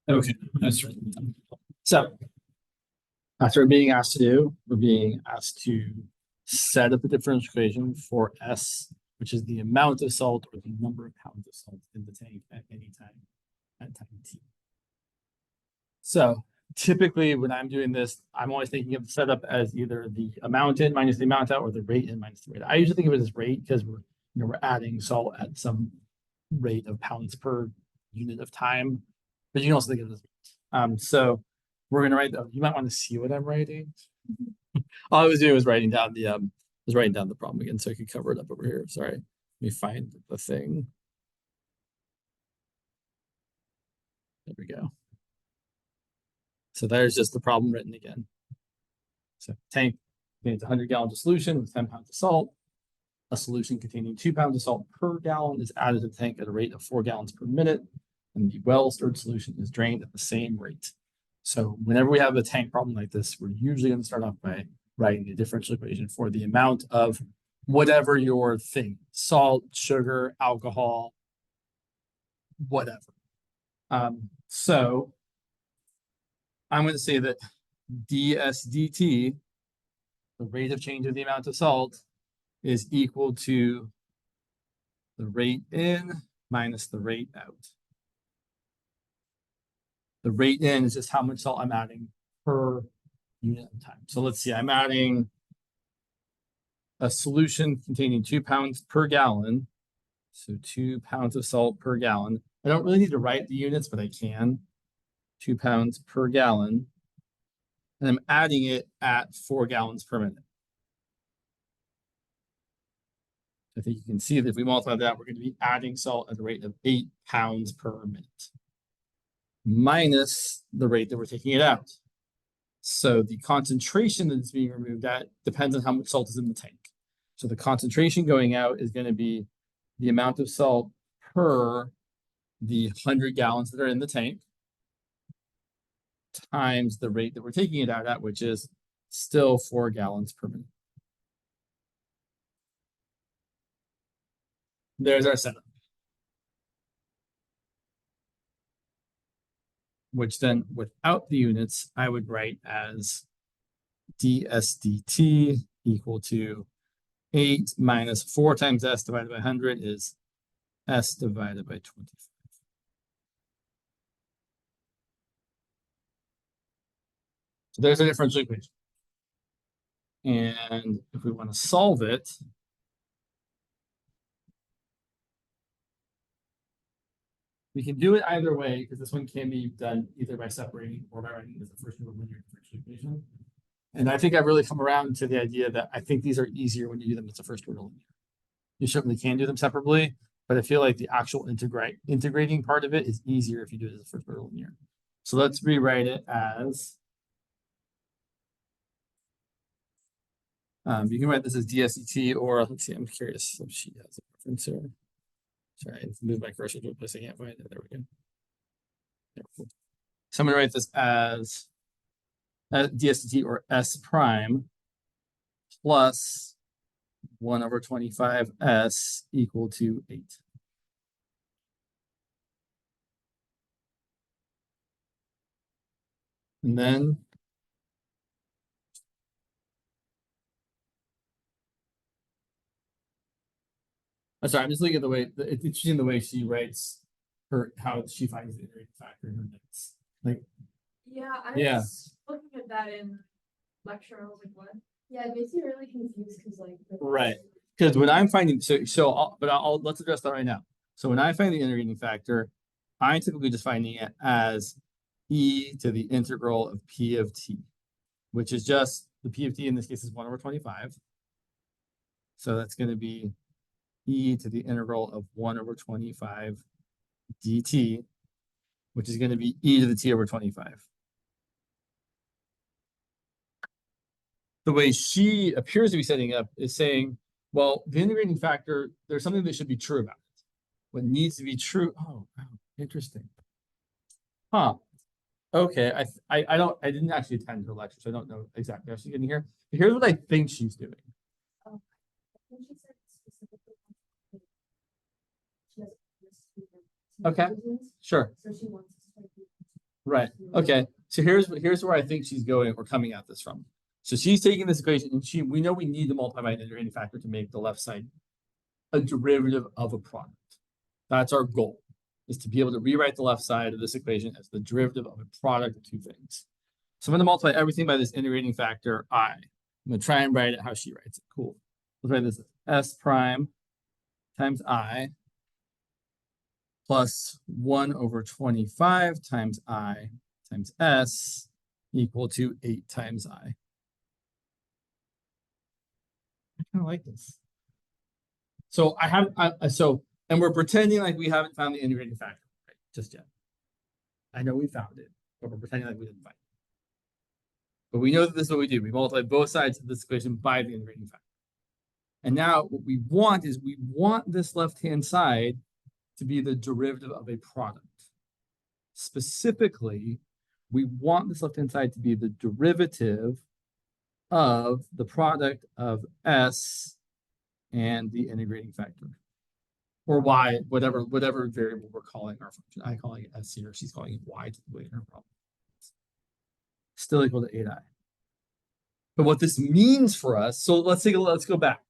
Okay, that's right. So that's what we're being asked to do. We're being asked to set up a differential equation for S, which is the amount of salt or the number of pounds of salt in the tank at any time at time t. So typically when I'm doing this, I'm always thinking of the setup as either the amount in minus the amount out or the rate in minus the rate. I usually think of it as rate because we're adding salt at some rate of pounds per unit of time, but you can also think of it as so we're gonna write. You might want to see what I'm writing. All I was doing was writing down the problem again, so I could cover it up over here. Sorry, let me find the thing. There we go. So there's just the problem written again. So tank contains 100 gallons of solution with 10 pounds of salt. A solution containing 2 pounds of salt per gallon is added to the tank at a rate of 4 gallons per minute, and the well-stirred solution is drained at the same rate. So whenever we have a tank problem like this, we're usually going to start off by writing the differential equation for the amount of whatever your thing, salt, sugar, alcohol, whatever. So I'm going to say that ds dt, the rate of change of the amount of salt, is equal to the rate in minus the rate out. The rate in is just how much salt I'm adding per unit of time. So let's see, I'm adding a solution containing 2 pounds per gallon. So 2 pounds of salt per gallon. I don't really need to write the units, but I can. 2 pounds per gallon. And I'm adding it at 4 gallons per minute. I think you can see that if we multiply that, we're going to be adding salt at the rate of 8 pounds per minute, minus the rate that we're taking it out. So the concentration that's being removed at depends on how much salt is in the tank. So the concentration going out is going to be the amount of salt per the 100 gallons that are in the tank times the rate that we're taking it out at, which is still 4 gallons per minute. There's our setup. Which then, without the units, I would write as ds dt equal to 8 minus 4 times s divided by 100 is s divided by 25. So there's a differential equation. And if we want to solve it, we can do it either way, because this one can be done either by separating or by writing as a first order linear differential equation. And I think I've really come around to the idea that I think these are easier when you do them as a first order linear. You certainly can do them separately, but I feel like the actual integrating part of it is easier if you do it as a first order linear. So let's rewrite it as, you can write this as dsdt, or let's see, I'm curious if she has a preference here. Sorry, I moved my cursor to a place I can't find it. There we go. There, so I'm going to write this as dsdt or s prime plus 1 over 25s equal to 8. And then I'm sorry, I'm just looking at the way it's interesting the way she writes her, how she finds the iterating factor in her notes. Like, yeah, I was looking at that in lecture. I was like, what? Yeah, it makes me really confused because like right. Because when I'm finding let's address that right now. So when I find the integrating factor, I'm typically just finding it as e to the integral of p of t, which is just the p of t in this case is 1 over 25. So that's going to be e to the integral of 1 over 25 dt, which is going to be e to the t over 25. The way she appears to be setting up is saying, well, the integrating factor, there's something that should be true about it. What needs to be true? Oh, wow, interesting. Huh. Okay, I didn't actually attend her lecture, so I don't know exactly how she's getting here. But here's what I think she's doing. Oh, I think she said specifically. She has Okay, sure. So she wants us to Right, okay, so here's where I think she's going or coming at this from. So she's taking this equation and we know we need to multiply by an integrating factor to make the left side a derivative of a product. That's our goal, is to be able to rewrite the left side of this equation as the derivative of a product of two things. So I'm going to multiply everything by this integrating factor I. I'm going to try and write it how she writes it. Cool. Let's write this as S prime times I plus 1 over 25 times I times S equal to 8 times I. I kind of like this. So and we're pretending like we haven't found the integrating factor right just yet. I know we found it, but we're pretending like we didn't find it. But we know that this is what we do. We multiply both sides of this equation by the integrating factor. And now what we want is we want this left-hand side to be the derivative of a product. Specifically, we want this left-hand side to be the derivative of the product of S and the integrating factor. Or Y, whatever variable we're calling our function. I'm calling it S here, she's calling it Y typically in her problem. Still equal to 8I. But what this means for us, so let's go back.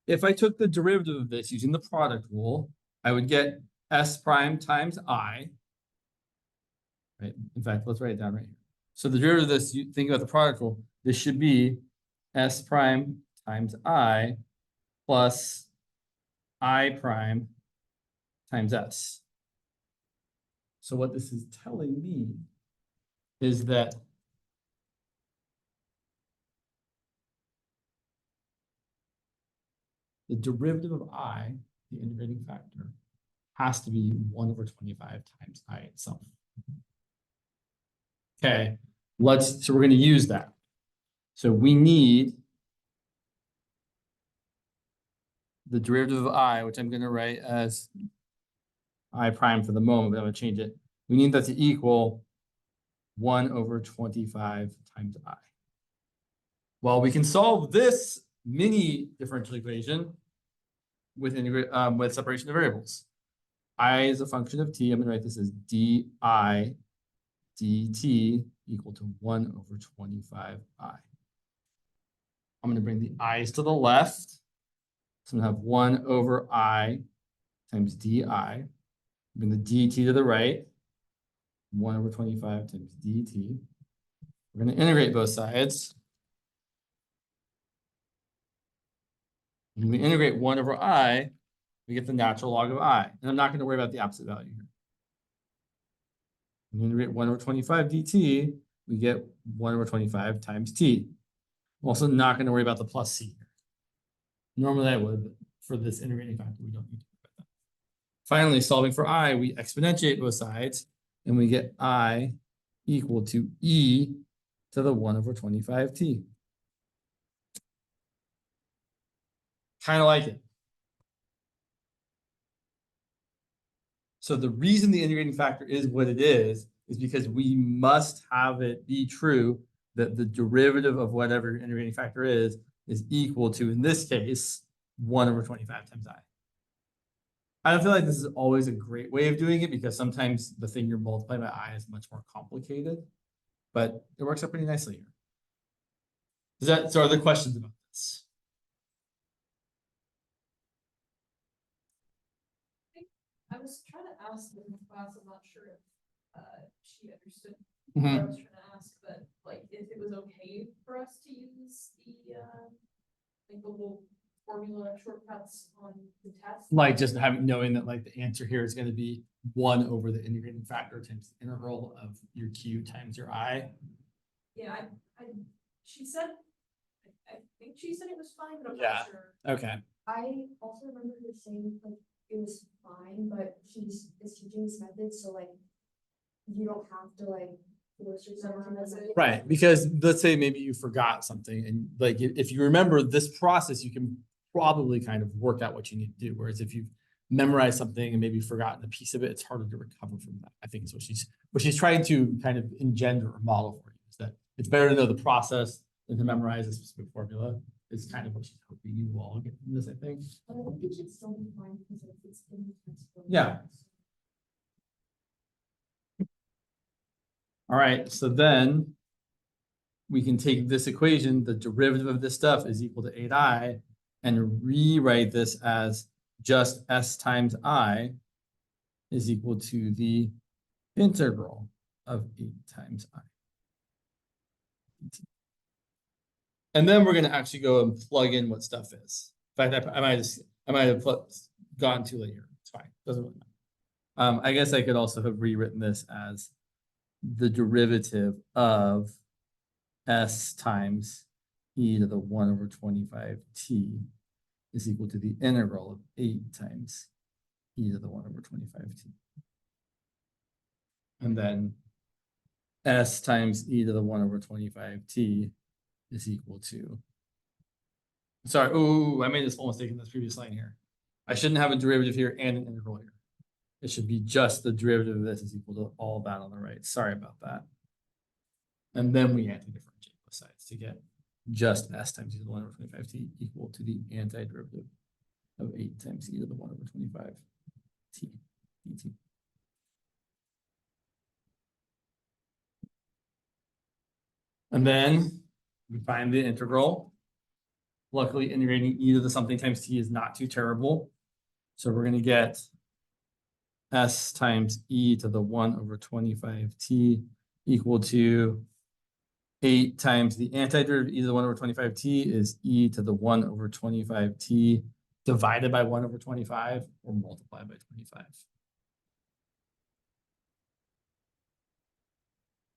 If I took the derivative of this using the product rule, I would get S prime times I. Right. In fact, let's write it down right here. So the derivative of this, you think about the product rule, this should be S prime times I plus I prime times S. So what this is telling me is that the derivative of I, the integrating factor, has to be 1 over 25 times I itself. Okay, so we're going to use that. So we need the derivative of I, which I'm going to write as I prime for the moment, but I'm going to change it. We need that to equal 1 over 25 times I. Well, we can solve this mini differential equation with separation of variables. I is a function of t. I'm going to write this as di dt equal to 1 over 25I. I'm going to bring the i's to the left. So I'm going to have 1 over I times di. Bring the dt to the right. 1 over 25 times dt. We're going to integrate both sides. When we integrate 1 over I, we get the natural log of I. And I'm not going to worry about the absolute value here. When we integrate 1 over 25 dt, we get 1 over 25 times t. I'm also not going to worry about the plus c here. Normally I would, but for this integrating factor, we don't need to worry about that. Finally, solving for I, we exponentiate both sides, and we get I equal to e to the 1 over 25t. Kind of like it. So the reason the integrating factor is what it is because we must have it be true that the derivative of whatever integrating factor is equal to, in this case, 1 over 25 times I. I don't feel like this is always a great way of doing it because sometimes the thing you're multiplying by I is much more complicated, but it works out pretty nicely here. So are there questions about this? I was trying to ask in class, I'm not sure if she understood Mm-hmm. what I was trying to ask, but like if it was okay for us to use the like the little formula shortcuts on the test. Like just knowing that like the answer here is going to be 1 over the integrating factor times the integral of your q times your I. Yeah, she said, I think she said it was fine, but I'm Yeah. not sure. Okay. I also remember her saying like it was fine, but she's teaching this method, so like you don't have to like force yourself to memorize it. Right, because let's say maybe you forgot something, and like if you remember this process, you can probably kind of work out what you need to do. Whereas if you've memorized something and maybe forgotten a piece of it, it's harder to recover from that. I think is what she's trying to kind of engender or model for you, is that it's better to know the process than to memorize a specific formula. Is kind of what she's hoping you will all get from this, I think. But I think it should still be fine because if it's in the textbook. Yeah. All right, so then we can take this equation, the derivative of this stuff is equal to 8I, and rewrite this as just S times I is equal to the integral of 8 times I. And then we're going to actually go and plug in what stuff is. In fact, I might have gotten too late here. It's fine. Doesn't really matter. I guess I could also have rewritten this as the derivative of S times e to the 1 over 25t is equal to the integral of 8 times e to the 1 over 25t. And then S times e to the 1 over 25t is equal to, sorry, I made this small mistake in this previous line here. I shouldn't have a derivative here and an integral here. It should be just the derivative of this is equal to all that on the right. Sorry about that. And then we anti-differentiate both sides to get just S times e to the 1 over 25t equal to the antiderivative of 8 times e to the 1 over 25t dt. And then we find the integral. Luckily, integrating e to the something times t is not too terrible. So we're going to get S times e to the 1 over 25t equal to 8 times the antiderivative of e to the 1 over 25t is e to the 1 over 25t divided by 1 over 25 or multiplied by 25.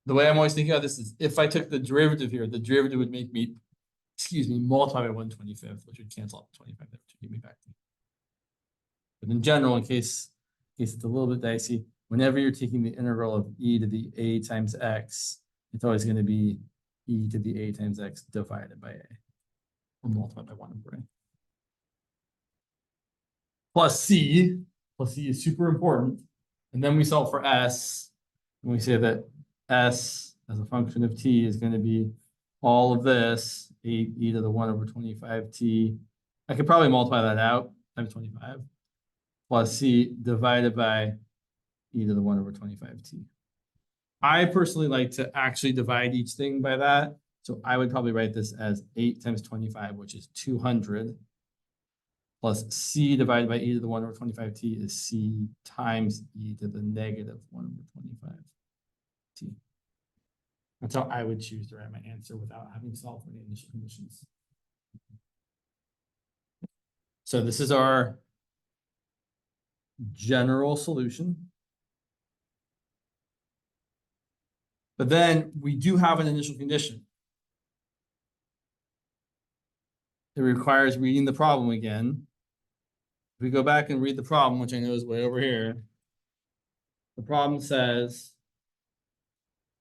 The way I'm always thinking of this is if I took the derivative here, the derivative would make me, multiply by 1/25, which would cancel out the 25, that would give me back. But in general, in case it's a little bit dicey, whenever you're taking the integral of e to the a times x, it's always going to be e to the a times x divided by a, or multiplied by 1 over a. Plus c is super important. And then we solve for s, and we say that s as a function of t is going to be all of this, 8 e to the 1 over 25t. I could probably multiply that out times 25, plus c divided by e to the 1 over 25t. I personally like to actually divide each thing by that. So I would probably write this as 8 times 25, which is 200, plus c divided by e to the 1 over 25t is c times e to the negative 1 over 25t. That's how I would choose to write my answer without having solved for the initial conditions. So this is our general solution. But then we do have an initial condition. It requires reading the problem again. If we go back and read the problem, which I know is way over here, the problem says,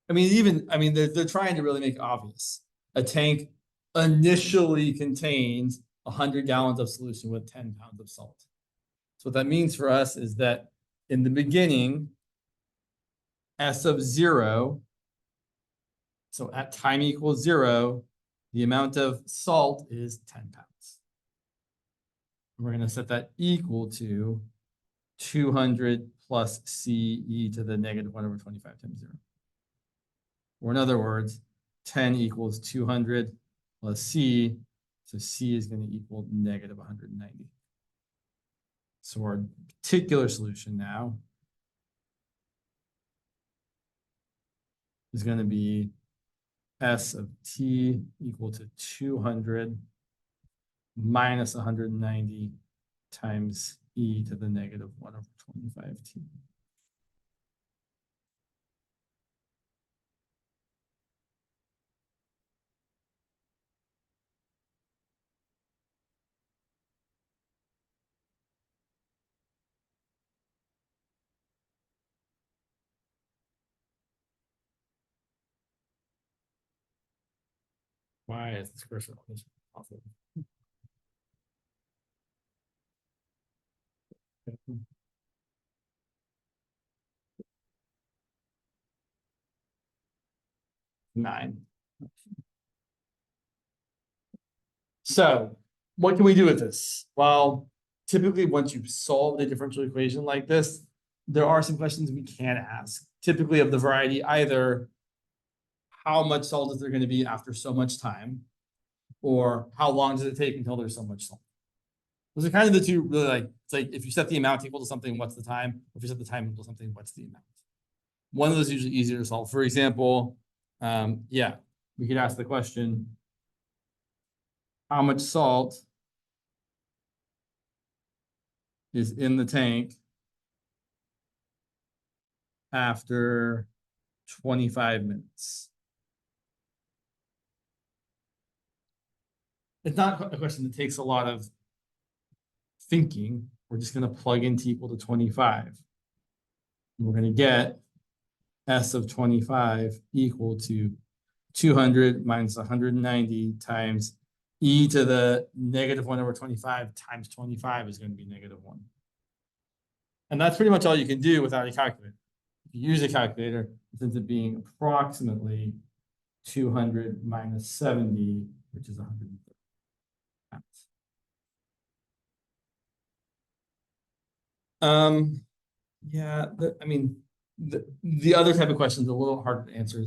they're trying to really make obvious. A tank initially contains 100 gallons of solution with 10 pounds of salt. So what that means for us is that in the beginning, S of 0, so at time equals 0, the amount of salt is 10 pounds. We're going to set that equal to 200 plus c e to the negative 1 over 25 times 0. Or in other words, 10 equals 200 plus c, so c is going to equal negative 190. So our particular solution now is going to be S of t equal to 200 minus 190 times e to the negative 1 over 25t. Why is this cursor always awful? Nine. So what can we do with this? Well, typically once you've solved a differential equation like this, there are some questions we can ask, typically of the variety either how much salt is there gonna be after so much time? Or how long does it take until there's so much salt? Those are kind of the two really like, it's like if you set the amount equal to something, what's the time? If you set the time equal to something, what's the amount? One of those is usually easier to solve. For example, yeah, we could ask the question, how much salt is in the tank after 25 minutes? It's not a question that takes a lot of thinking. We're just going to plug in t equal to 25. And we're going to get S of 25 equal to 200 minus 190 times e to the negative 1 over 25 times 25 is going to be negative 1. And that's pretty much all you can do without a calculator. If you use a calculator, it ends up being approximately 200 minus 70, which is 130 pounds. Yeah, I mean, the other type of question is a little harder to answer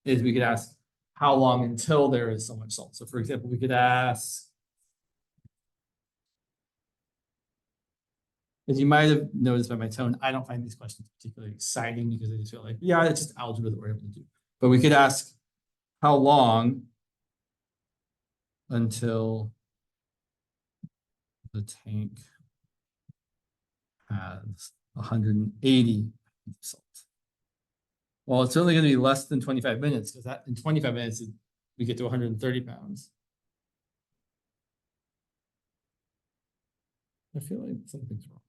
is we could ask how long until there is so much salt. So for example, we could ask, as you might have noticed by my tone, I don't find these questions particularly exciting because I just feel like, yeah, it's just algebra that we're able to do. But we could ask how long until the tank has 180 salt. Well, it's certainly going to be less than 25 minutes because that in 25 minutes, we get to 130 pounds. I feel like something's wrong.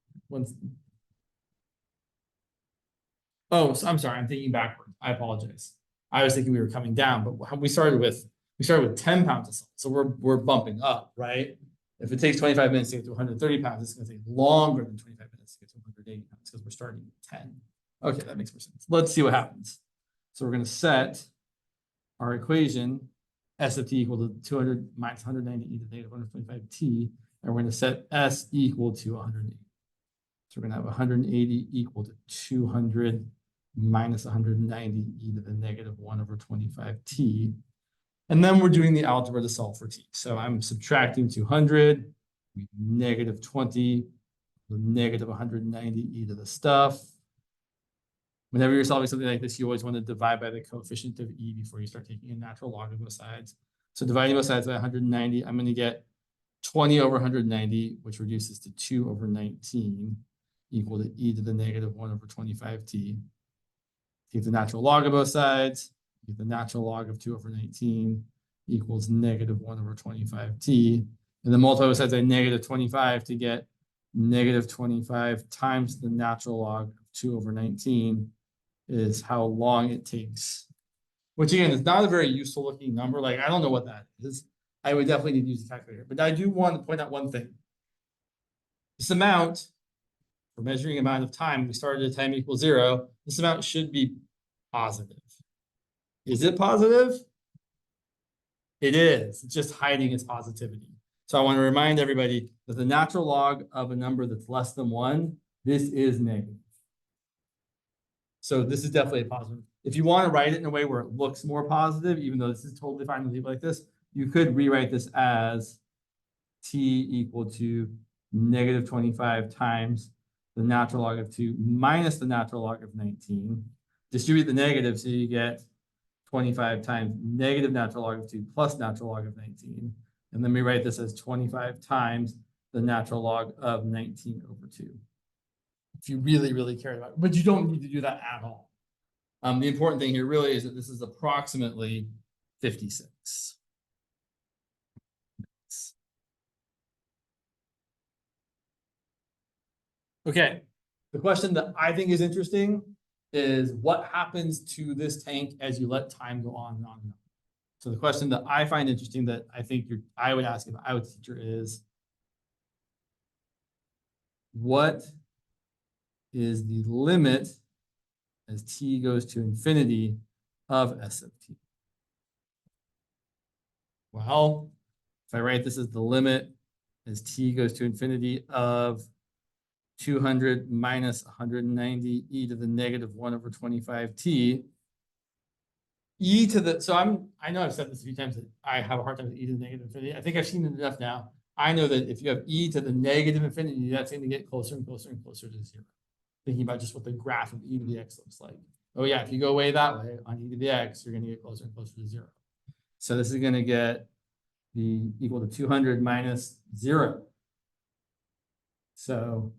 Oh, so I'm sorry. I'm thinking backward. I apologize. I was thinking we were coming down, but we started with 10 pounds of salt. So we're bumping up, right? If it takes 25 minutes to get to 130 pounds, it's going to take longer than 25 minutes to get to 180 pounds because we're starting at 10. Okay, that makes more sense. Let's see what happens. So we're going to set our equation S of t equal to 200 minus 190 e to the negative 125t, and we're going to set S equal to 180. So we're going to have 180 equal to 200 minus 190 e to the negative 1 over 25t. And then we're doing the algebra to solve for t. So I'm subtracting 200, negative 20, the negative 190 e to the stuff. Whenever you're solving something like this, you always want to divide by the coefficient of e before you start taking a natural log of both sides. So dividing both sides by 190, I'm going to get 20 over 190, which reduces to 2 over 19, equal to e to the negative 1 over 25t. Take the natural log of both sides, get the natural log of 2 over 19 equals negative 1 over 25t. And then multiply both sides by negative 25 to get negative 25 times the natural log of 2 over 19 is how long it takes. Which again is not a very useful looking number. Like, I don't know what that is. I would definitely need to use a calculator. But I do want to point out one thing. This amount, for measuring amount of time, we started at time equals 0. This amount should be positive. Is it positive? It is. It's just hiding its positivity. So I want to remind everybody that the natural log of a number that's less than 1, this is negative. So this is definitely a positive. If you want to write it in a way where it looks more positive, even though this is totally fine to leave it like this, you could rewrite this as t equal to negative 25 times the natural log of 2 minus the natural log of 19. Distribute the negative so you get 25 times negative natural log of 2 plus natural log of 19. And then we write this as 25 times the natural log of 19 over 2. If you really, really care about it, but you don't need to do that at all. The important thing here really is that this is approximately 56. Okay, the question that I think is interesting is what happens to this tank as you let time go on and on and on. So the question that I find interesting that I think I would ask if I was a teacher is, what is the limit as t goes to infinity of S of t? Well, if I write this as the limit as t goes to infinity of 200 minus 190 e to the negative 1 over 25t, I know I've said this a few times that I have a hard time with e to the negative infinity. I think I've seen it enough now. I know that if you have e to the negative infinity, that's going to get closer and closer and closer to zero. Thinking about just what the graph of e to the x looks like. Oh yeah, if you go away that way on e to the x, you're going to get closer and closer to zero. So this is going to get be equal to 200 minus 0. So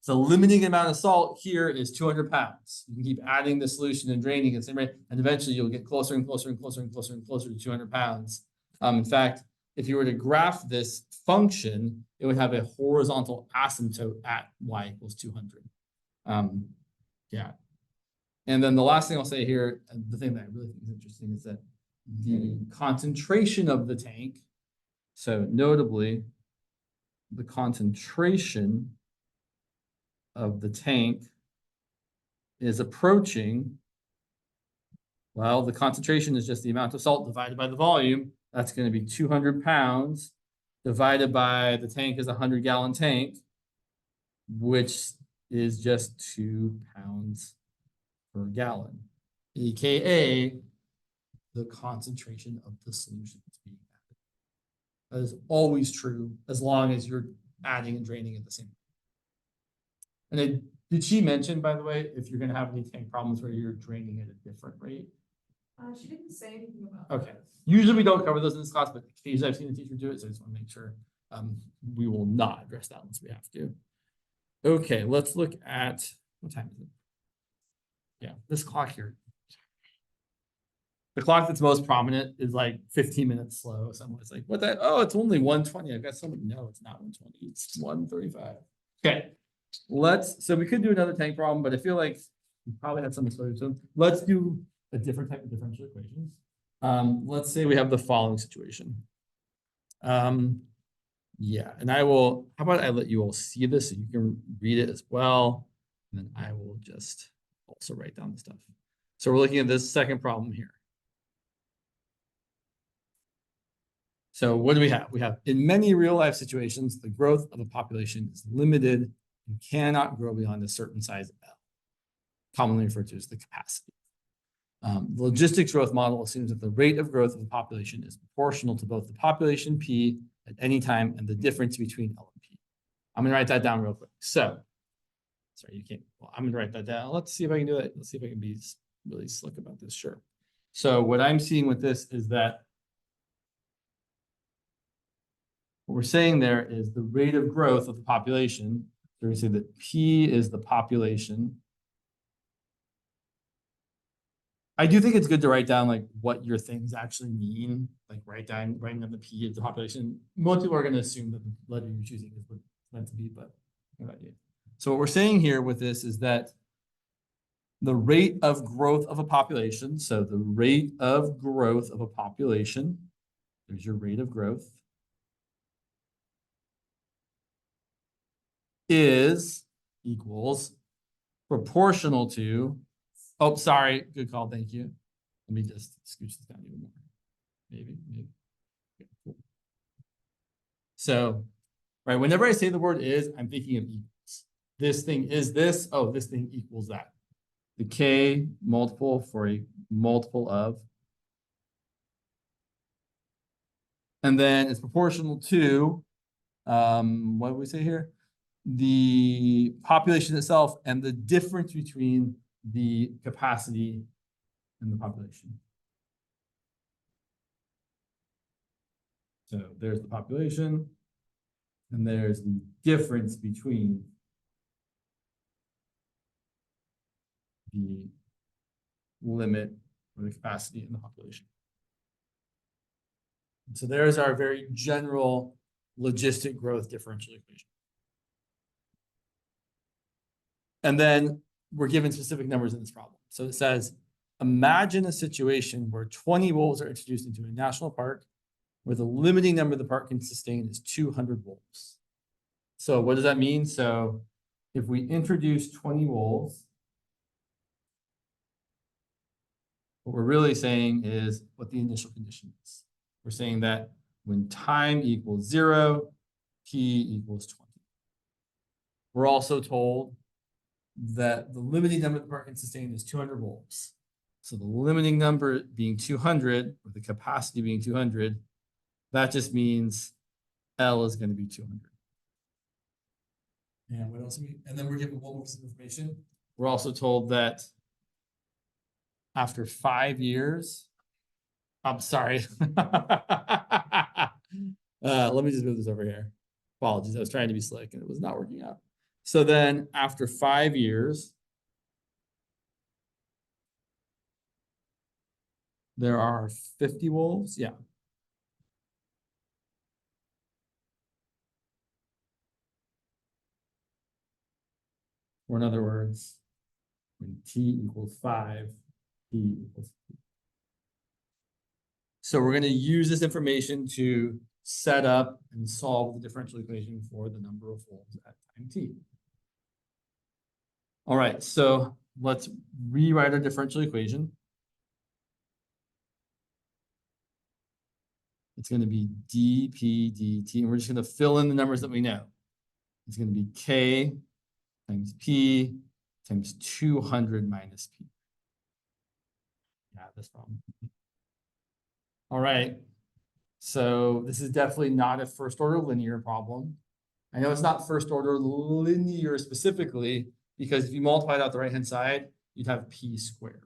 the limiting amount of salt here is 200 pounds. You can keep adding the solution and draining at the same rate, and eventually you'll get closer and closer and closer and closer and closer to 200 pounds. In fact, if you were to graph this function, it would have a horizontal asymptote at y equals 200. Yeah. And then the last thing I'll say here, and the thing that I really think is interesting, is that the concentration of the tank, so notably, the concentration of the tank is approaching, well, the concentration is just the amount of salt divided by the volume. That's going to be 200 pounds divided by the tank is a 100-gallon tank, which is just 2 pounds per gallon, aka the concentration of the solution that's being added. That is always true as long as you're adding and draining at the same time. And did she mention, by the way, if you're going to have any tank problems where you're draining at a different rate? She didn't say anything about Okay. that. Usually we don't cover those in this class, but occasionally I've seen a teacher do it, so I just want to make sure we will not address that unless we have to. Okay, let's look at, what time is it? Yeah, this clock here. The clock that's most prominent is like 15 minutes slow. Someone's like, what that? Oh, it's only 1:20. I've got someone, no, it's not 1:20. It's 1:35. Okay, so we could do another tank problem, but I feel like we probably had some exposure to them. Let's do a different type of differential equations. Let's say we have the following situation. Yeah, and how about I let you all see this so you can read it as well. And then I will just also write down the stuff. So we're looking at this second problem here. So what do we have? We have, in many real life situations, the growth of a population is limited and cannot grow beyond a certain size L, commonly referred to as the capacity. The logistics growth model assumes that the rate of growth of the population is proportional to both the population P at any time and the difference between L and P. I'm going to write that down real quick. So, sorry, you can't. Well, I'm going to write that down. Let's see if I can do it. Let's see if I can be really slick about this. Sure. So what I'm seeing with this is that what we're saying there is the rate of growth of the population. So we say that P is the population. I do think it's good to write down like what your things actually mean, like writing down the P of the population. Most people are going to assume that the letter you're choosing is what it's meant to be, but good idea. So what we're saying here with this is that the rate of growth of a population, so the rate of growth of a population, there's your rate of growth, is equals proportional to, oh, sorry, good call, thank you. Let me just scooch this down even more. Maybe. Okay, cool. So, right, whenever I say the word is, I'm thinking of equals. This thing is this, oh, this thing equals that. The K multiple for a multiple of. And then it's proportional to, what do we say here? The population itself and the difference between the capacity and the population. So there's the population, and there's the difference between the limit or the capacity and the population. And so there's our very general logistic growth differential equation. And then we're given specific numbers in this problem. So it says, imagine a situation where 20 wolves are introduced into a national park where the limiting number the park can sustain is 200 wolves. So what does that mean? So if we introduce 20 wolves, what we're really saying is what the initial condition is. We're saying that when time equals 0, P equals 20. We're also told that the limiting number the park can sustain is 200 wolves. So the limiting number being 200, or the capacity being 200, that just means L is going to be 200. And what else? And then we're given one more piece of information. We're also told that after 5 years, I'm sorry. Let me just move this over here. Apologies, I was trying to be slick and it was not working out. So then after 5 years, there are 50 wolves. Yeah. Or in other words, when t equals 5, p equals 3. So we're going to use this information to set up and solve the differential equation for the number of wolves at time t. All right, so let's rewrite our differential equation. It's going to be dp dt, and we're just going to fill in the numbers that we know. It's going to be k times p times 200 minus p. Yeah, this problem. All right, so this is definitely not a first order linear problem. I know it's not first order linear specifically, because if you multiply it out the right-hand side, you'd have p squared.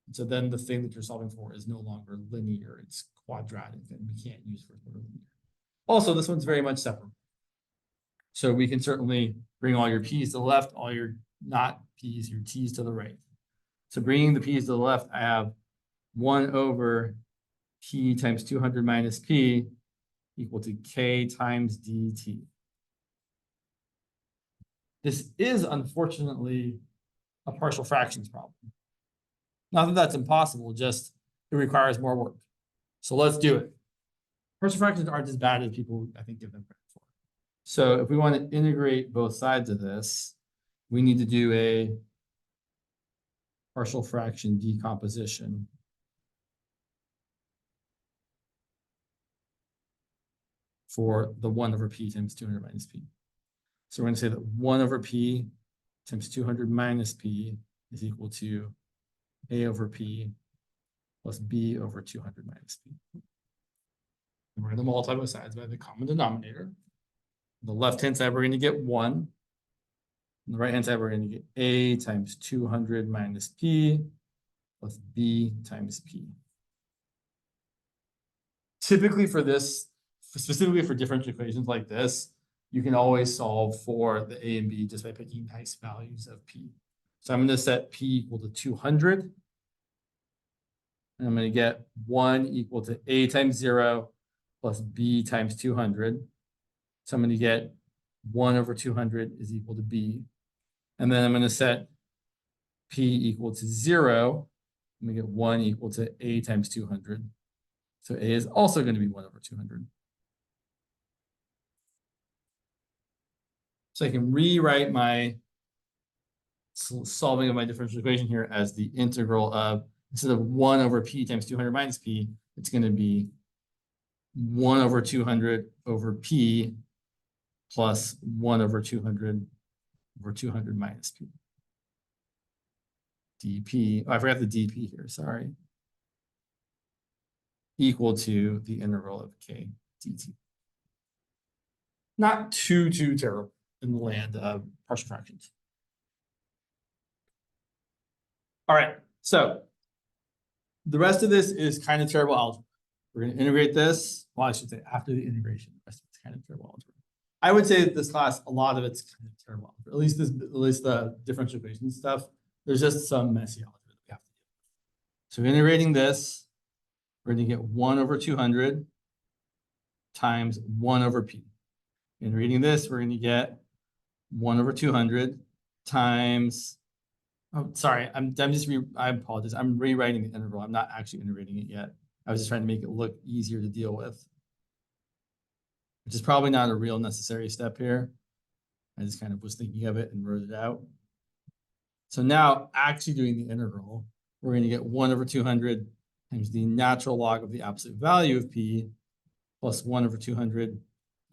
And so then the thing that you're solving for is no longer linear, it's quadratic, and we can't use first order linear. Also, this one's very much separable. So we can certainly bring all your p's to the left, all your not p's, your t's to the right. So bringing the p's to the left, I have 1 over p times 200 minus p equal to k times dt. This is unfortunately a partial fractions problem. Not that that's impossible, just it requires more work. So let's do it. Partial fractions aren't as bad as people, I think, give them credit for. So if we want to integrate both sides of this, we need to do a partial fraction decomposition. For the 1 over p times 200 minus p. So we're going to say that 1 over p times 200 minus p is equal to a over p plus b over 200 minus p. And we're going to multiply both sides by the common denominator. On the left-hand side, we're going to get 1. On the right-hand side, we're going to get a times 200 minus p plus b times p. Typically for this, specifically for differential equations like this, you can always solve for the a and b just by picking nice values of p. So I'm going to set p equal to 200. And I'm going to get 1 equal to a times 0 plus b times 200. So I'm going to get 1 over 200 is equal to b. And then I'm going to set p equal to 0. I'm going to get 1 equal to a times 200. So a is also going to be 1 over 200. So I can rewrite my solving of my differential equation here as the integral of, instead of 1 over p times 200 minus p, it's going to be 1 over 200 over p plus 1 over 200 minus p. dp, oh, I forgot the dp here, sorry. Equal to the integral of k dt. Not too terrible in the land of partial fractions. All right, so the rest of this is kind of terrible algebra. We're going to integrate this. Well, I should say after the integration, the rest of it's kind of terrible algebra. I would say that this class, a lot of it's kind of terrible algebra. At least the differential equation stuff. There's just some messy algebra that we have to do. So integrating this, we're going to get 1 over 200 times 1 over p. Integrating this, we're going to get 1 over 200 times, oh, sorry, I apologize. I'm rewriting the integral. I'm not actually integrating it yet. I was just trying to make it look easier to deal with, which is probably not a real necessary step here. I just kind of was thinking of it and wrote it out. So now actually doing the integral, we're going to get 1 over 200 times the natural log of the absolute value of p plus 1 over 200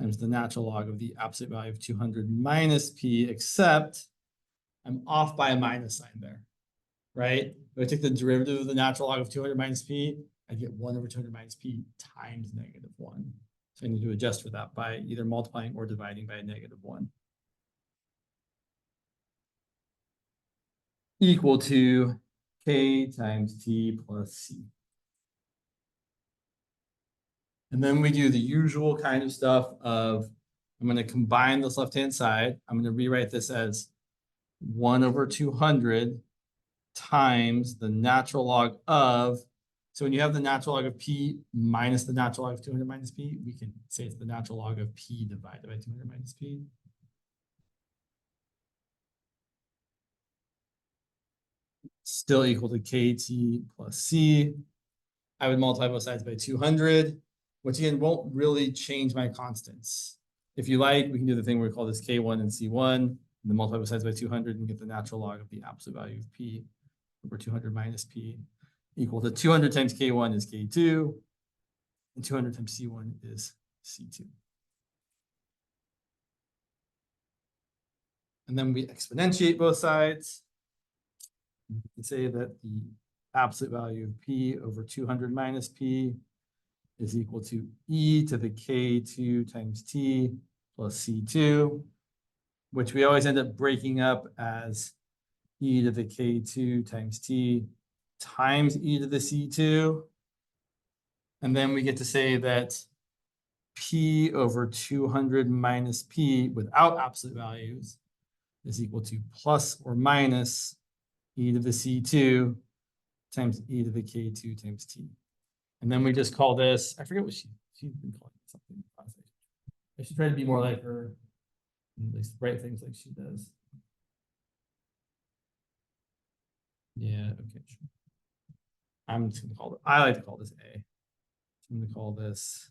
times the natural log of the absolute value of 200 minus p, except I'm off by a minus sign there. right? If I take the derivative of the natural log of 200 minus p, I get 1 over 200 minus p times -1. So I need to adjust for that by either multiplying or dividing by a -1. Equal to k times t plus c. And then we do the usual kind of stuff of, I'm going to combine this left-hand side. I'm going to rewrite this as 1 over 200 times the natural log of, so when you have the natural log of p minus the natural log of 200 minus p, we can say it's the natural log of p divided by 200 minus p. Still equal to kt plus c. I would multiply both sides by 200, which again won't really change my constants. If you like, we can do the thing where we call this k1 and c1, and then multiply both sides by 200 and get the natural log of the absolute value of p over 200 minus p equal to 200 times k1 is k2, and 200 times c1 is c2. And then we exponentiate both sides. We can say that the absolute value of p over 200 minus p is equal to e to the k2 times t plus c2, which we always end up breaking up as e to the k2 times t times e to the c2. And then we get to say that p over 200 minus p without absolute values is equal to plus or minus e to the c2 times e to the k2 times t. And then we just call this, I forget what she's been calling it something. I should try to be more like her, at least write things like she does. Yeah, okay, sure. I'm just gonna call it, I like to call this A. I'm gonna call this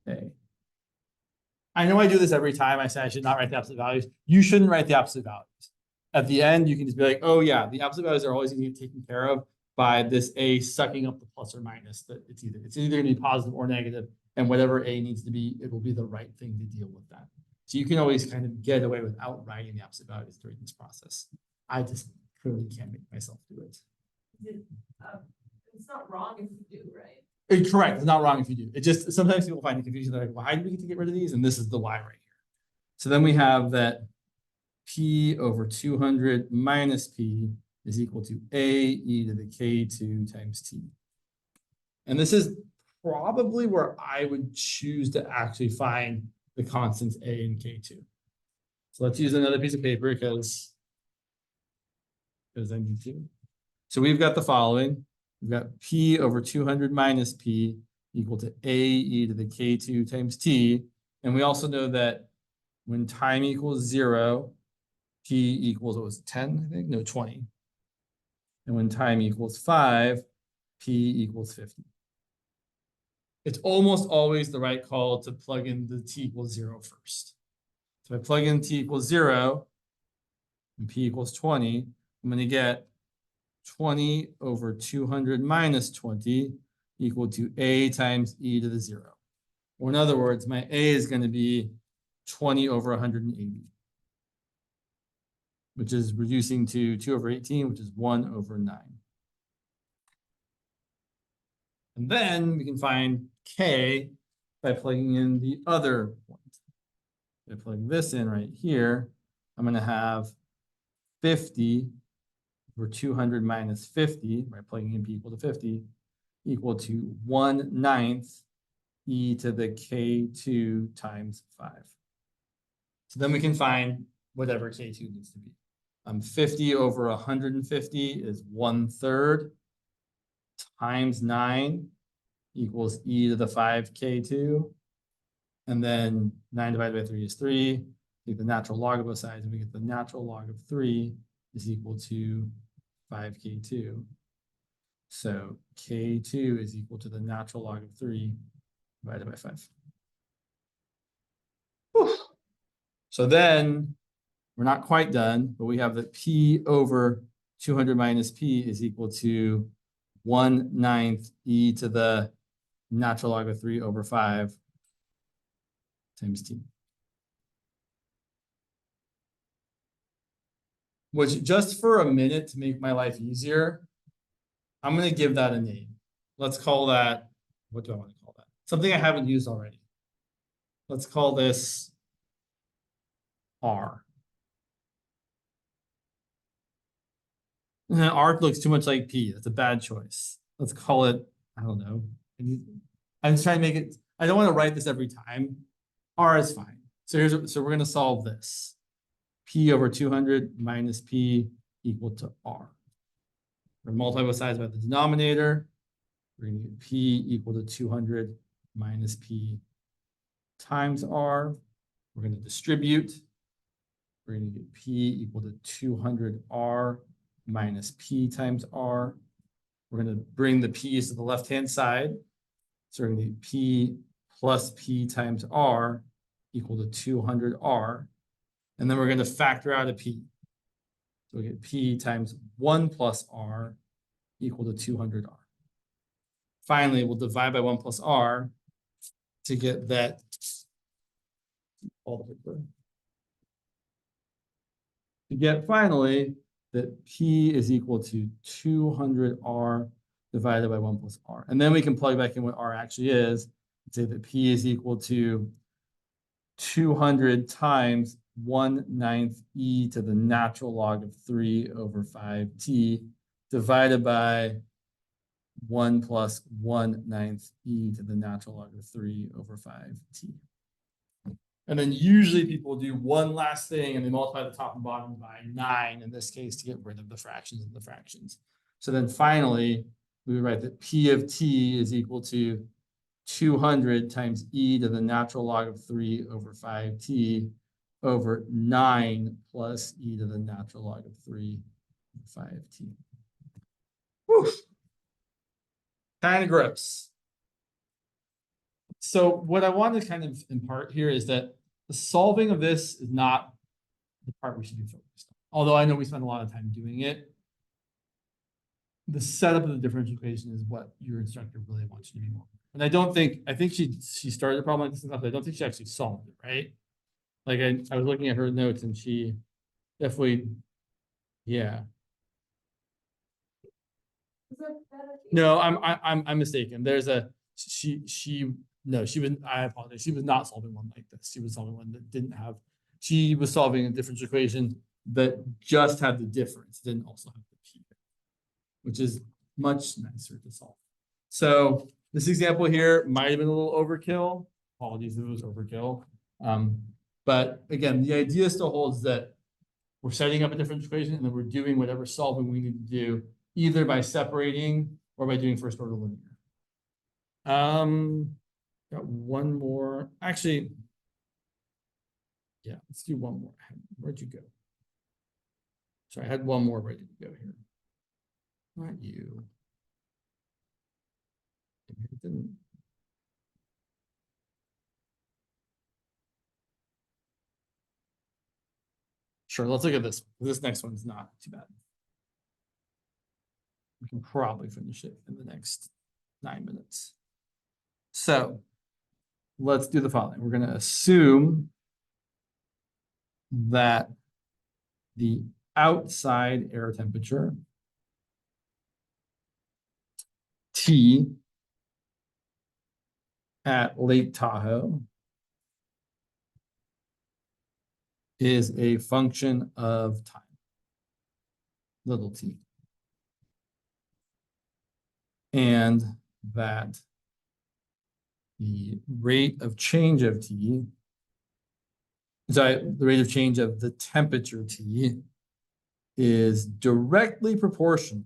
A. I know I do this every time. I say I should not write the absolute values. You shouldn't write the absolute values. At the end, you can just be like, oh yeah, the absolute values are always gonna get taken care of by this A sucking up the plus or minus. That it's either gonna be positive or negative, and whatever A needs to be, it will be the right thing to deal with that. So you can always kind of get away without writing the absolute values during this process. I just clearly can't make myself do it. It's not wrong if you do, right? Correct. It's not wrong if you do. It just sometimes people find it confusing. They're like, why do we get to get rid of these? And this is the why right here. So then we have that p over 200 minus p is equal to a e to the k2 times t. And this is probably where I would choose to actually find the constants a and k2. So let's use another piece of paper because I need to. So we've got the following. We've got p over 200 minus p equal to a e to the k2 times t. And we also know that when time equals 0, p equals, what was it, 10, I think? No, 20. And when time equals 5, p equals 50. It's almost always the right call to plug in the t equals 0 first. So if I plug in t equals 0 and p equals 20, I'm going to get 20 over 200 minus 20 equal to a times e to the 0. Or in other words, my a is going to be 20 over 180, which is reducing to 2 over 18, which is 1 over 9. And then we can find k by plugging in the other point. If I plug this in right here, I'm going to have 50 over 200 minus 50, by plugging in p equal to 50, equal to 1/9 e to the k2 times 5. So then we can find whatever k2 needs to be. 50 over 150 is 1/3 times 9 equals e to the 5 k2. And then 9 divided by 3 is 3. Take the natural log of both sides, and we get the natural log of 3 is equal to 5k2. So k2 is equal to the natural log of 3 divided by 5. Whew. So then we're not quite done, but we have that p over 200 minus p is equal to 1/9 e to the natural log of 3 over 5 times t. which just for a minute to make my life easier, I'm gonna give that a name. Let's call that, what do I want to call that? Something I haven't used already. Let's call this R. R looks too much like P. That's a bad choice. Let's call it, I don't know. I'm just trying to make it, I don't want to write this every time. R is fine. So we're going to solve this. P over 200 minus P equal to R. We're going to multiply both sides by the denominator. We're going to get P equal to 200 minus P times R. We're going to distribute. We're going to get P equal to 200R minus P times R. We're going to bring the P's to the left-hand side. So we're going to get P plus P times R equal to 200R. And then we're going to factor out a P. So we get P times 1 plus R equal to 200R. Finally, we'll divide by 1 plus R to get that all the way through. To get finally that P is equal to 200R divided by 1 plus R. And then we can plug back in what R actually is and say that P is equal to 200 times 1/9 e to the natural log of 3 over 5t divided by 1 plus 1/9 e to the natural log of 3 over 5t. And then usually people do one last thing and they multiply the top and bottom by 9 in this case to get rid of the fractions and the fractions. So then finally, we would write that P of t is equal to 200 times e to the natural log of 3 over 5t over 9 plus e to the natural log of 3 over 5t. Whew. Kind of gross. So what I want to kind of impart here is that the solving of this is not the part we should be focused on. Although I know we spend a lot of time doing it. The setup of the differential equation is what your instructor really wants you to be more. And I think she started the problem like this and stuff, but I don't think she actually solved it, right? Like I was looking at her notes and she definitely, yeah. No, I'm mistaken. There's a no, I apologize. She was not solving one like this. She was solving one that didn't have, she was solving a differential equation that just had the difference, didn't also have the p, which is much nicer to solve. So this example here might have been a little overkill. Apologies if it was overkill. But again, the idea still holds that we're setting up a differential equation and then we're doing whatever solving we need to do, either by separating or by doing first order linear. Got one more. Actually, yeah, let's do one more. Where'd you go? Sorry, I had one more ready to go here. Not you. It didn't. Sure, let's look at this. This next one's not too bad. We can probably finish it in the next 9 minutes. So let's do the following. We're going to assume that the outside air temperature, T, at Lake Tahoe is a function of time, little t. And that the rate of change of T, sorry, the rate of change of the temperature T is directly proportional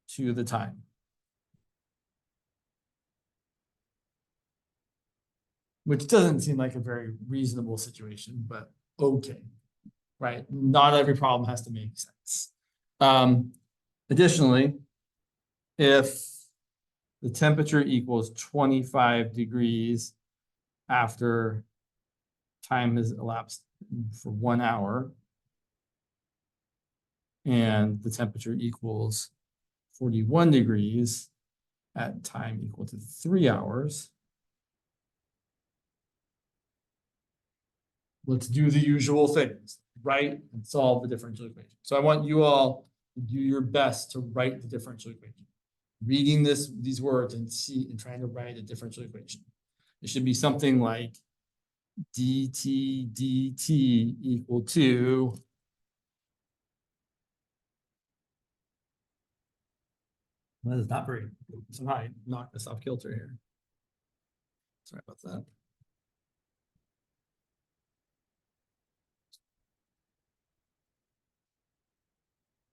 to the time. Which doesn't seem like a very reasonable situation, but okay, right? Not every problem has to make sense. Additionally, if the temperature equals 25 degrees after time has elapsed for 1 hour, and the temperature equals 41 degrees at time equal to 3 hours, let's do the usual things, write and solve the differential equation. So I want you all to do your best to write the differential equation. Reading these words and trying to write a differential equation. It should be something like dt equal to that is not very somehow I knocked this off kilter here. Sorry about that.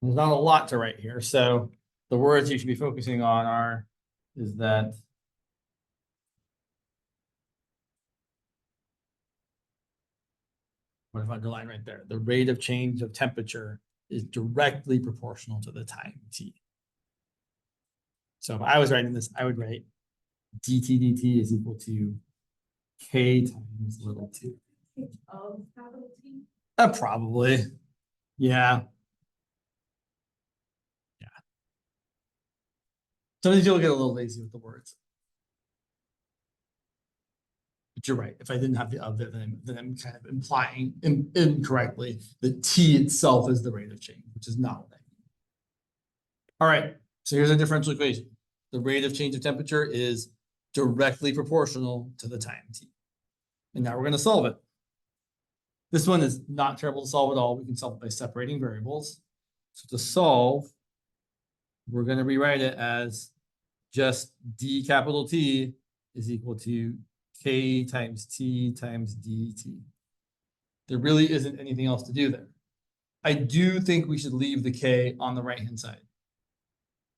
There's not a lot to write here, so the words you should be focusing on is that what I've underlined right there. The rate of change of temperature is directly proportional to the time t. So if I was writing this, I would write dt is equal to k times little t. Of capital T. Probably. Yeah. Some of these people get a little lazy with the words. But you're right. If I didn't have the of there, then I'm kind of implying incorrectly that T itself is the rate of change, which is not what I mean. All right. So here's a differential equation. The rate of change of temperature is directly proportional to the time T. And now we're going to solve it. This one is not terrible to solve at all. We can solve it by separating variables. So to solve, we're going to rewrite it as just d capital T is equal to k times t times dt. There really isn't anything else to do there. I do think we should leave the k on the right-hand side.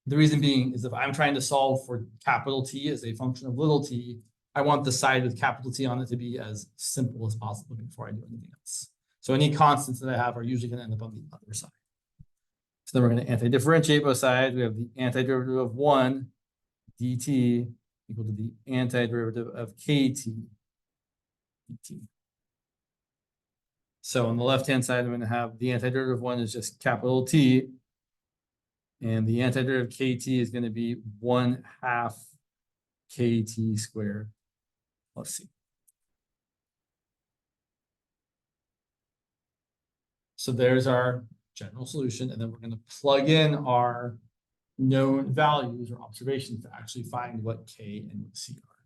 The reason being is if I'm trying to solve for capital T as a function of little t, I want the side with capital T on it to be as simple as possible before I do anything else. So any constants that I have are usually going to end up on the other side. So then we're going to anti-differentiate both sides. We have the antiderivative of 1 dt equal to the antiderivative of kt dt. So on the left-hand side, I'm going to have the antiderivative of 1 is just capital T. And the antiderivative of kt is going to be 1/2 kt squared plus c. So there's our general solution. And then we're going to plug in our known values or observations to actually find what k and what c are.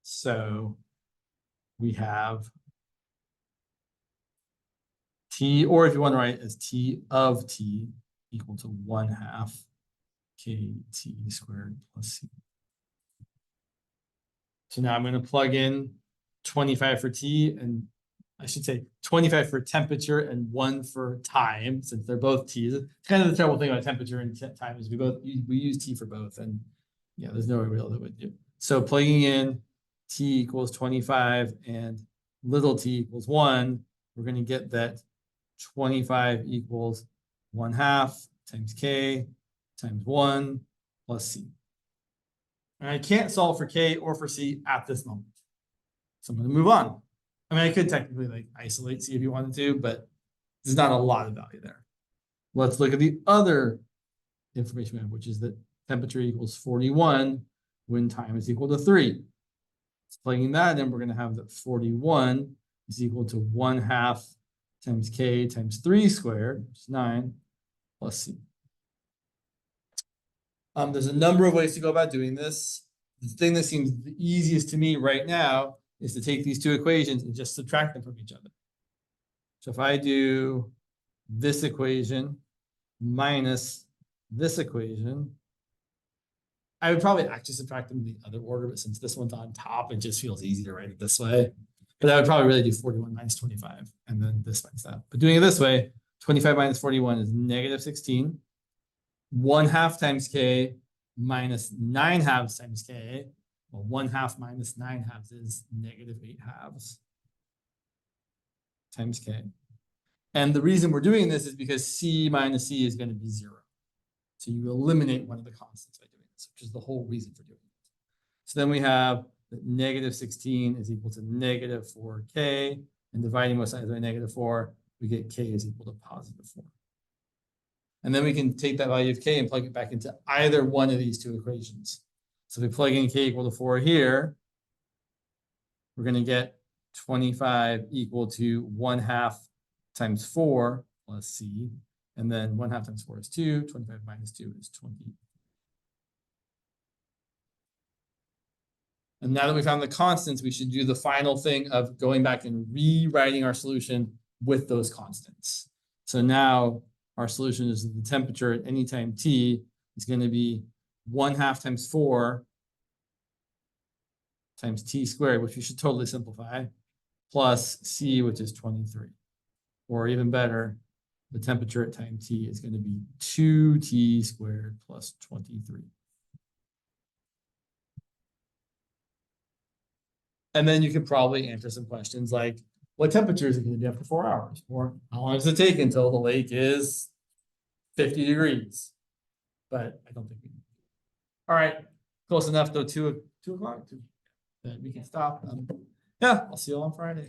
So we have t, or if you want to write as t of t equal to 1/2 kt squared plus c. So now I'm going to plug in 25 for t, and I should say 25 for temperature and 1 for time, since they're both t's. It's kind of the terrible thing about temperature and time is we use t for both, and yeah, there's no real that would do. So plugging in t equals 25 and little t equals 1, we're going to get that 25 equals 1/2 times k times 1 plus c. And I can't solve for k or for c at this moment. So I'm going to move on. I mean, I could technically like isolate c if you wanted to, but there's not a lot of value there. Let's look at the other information we have, which is that temperature equals 41 when time is equal to 3. So plugging that in, we're going to have that 41 is equal to 1/2 times k times 3 squared, which is 9, plus c. There's a number of ways to go about doing this. The thing that seems the easiest to me right now is to take these two equations and just subtract them from each other. So if I do this equation minus this equation, I would probably actually subtract them in the other order, but since this one's on top, it just feels easy to write it this way. But I would probably really do 41 minus 25, and then this minus that. But doing it this way, 25 minus 41 is negative 16. 1/2 times k minus 9/2 times k. Well, 1/2 minus 9/2 is negative 8/2 times k. And the reason we're doing this is because c minus c is going to be 0. So you eliminate one of the constants by doing this, which is the whole reason for doing it. So then we have that negative 16 is equal to negative 4k, and dividing both sides by negative 4, we get k is equal to positive 4. And then we can take that value of k and plug it back into either one of these two equations. So if we plug in k equal to 4 here, we're gonna get 25 equal to 1/2 times 4 plus C. And then 1/2 times 4 is 2, 25 minus 2 is 20. And now that we found the constants, we should do the final thing of going back and rewriting our solution with those constants. So now our solution is the temperature at any time t is going to be 1/2 times 4 times t squared, which we should totally simplify, plus c, which is 23. Or even better, the temperature at time t is going to be 2t squared plus 23. And then you could probably answer some questions like, what temperature is it going to be after 4 hours? Or how long does it take until the lake is 50 degrees? But I don't think we. All right, close enough though, 2 o'clock. Then we can stop. Yeah, I'll see you all on Friday.